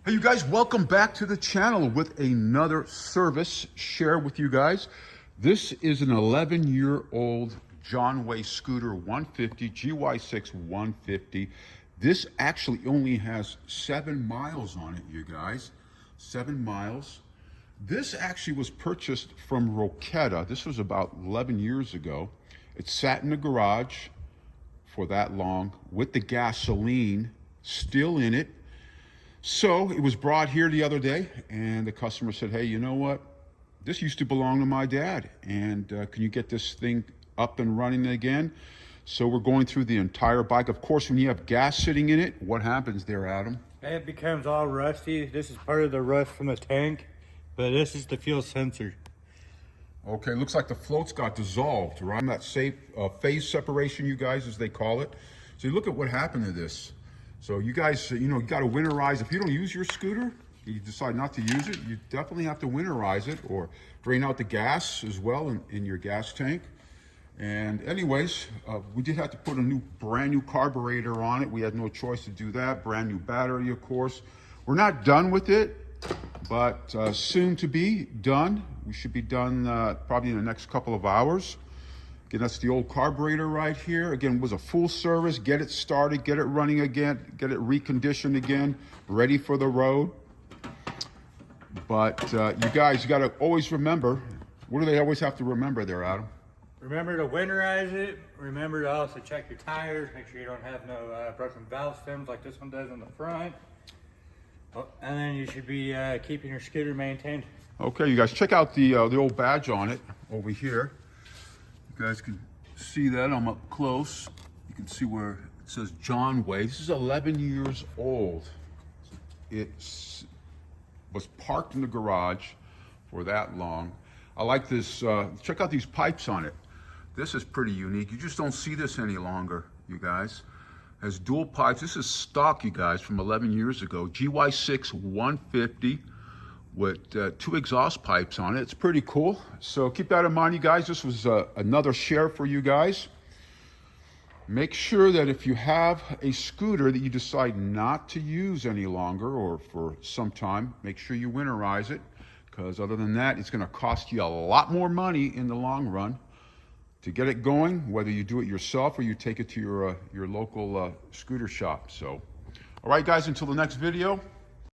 Hey you guys, welcome back to the channel with another service share with you guys. This is an 11-year-old John Way scooter 150, GY6 150. This actually only has 7 miles on it, you guys. 7 miles. This actually was purchased from Roquetta. This was about 11 years ago. It sat in the garage for that long with the gasoline still in it. So it was brought here the other day, and the customer said, hey, you know what? This used to belong to my dad, and can you get this thing up and running again? So we're going through the entire bike. Of course, when you have gas sitting in it, what happens there, Adam? It becomes all rusty. This is part of the rust from the tank, but this is the fuel sensor. Okay, looks like the floats got dissolved, right? That safe phase separation, you guys, as they call it. So you look at what happened to this. So you guys, you got to winterize. If you don't use your scooter, you decide not to use it, you definitely have to winterize it or drain out the gas as well in your gas tank. And anyways, we did have to put a brand new carburetor on it. We had no choice to do that. Brand new battery, of course. We're not done with it, but soon to be done. We should be done probably in the next couple of hours. Again, that's the old carburetor right here. Again, it was a full service. Get it started, get it running again, get it reconditioned again, ready for the road. But you guys, you got to always remember, what do they always have to remember there, Adam? Remember to winterize it. Remember to also check your tires. Make sure you don't have no broken valve stems like this one does in the front. Oh, and then you should be keeping your scooter maintained. Okay, you guys, check out the old badge on it over here. You guys can see that. I'm up close. You can see where it says John Way. This is 11 years old. It was parked in the garage for that long. I like this. Check out these pipes on it. This is pretty unique. You just don't see this any longer, you guys. It has dual pipes. This is stock, you guys, from 11 years ago. GY6 150. With 2 exhaust pipes on it. It's pretty cool. So keep that in mind, you guys. This was another share for you guys. Make sure that if you have a scooter that you decide not to use any longer or for some time, make sure you winterize it, because other than that, it's going to cost you a lot more money in the long run to get it going, whether you do it yourself or you take it to your local scooter shop. So, all right, guys, until the next video,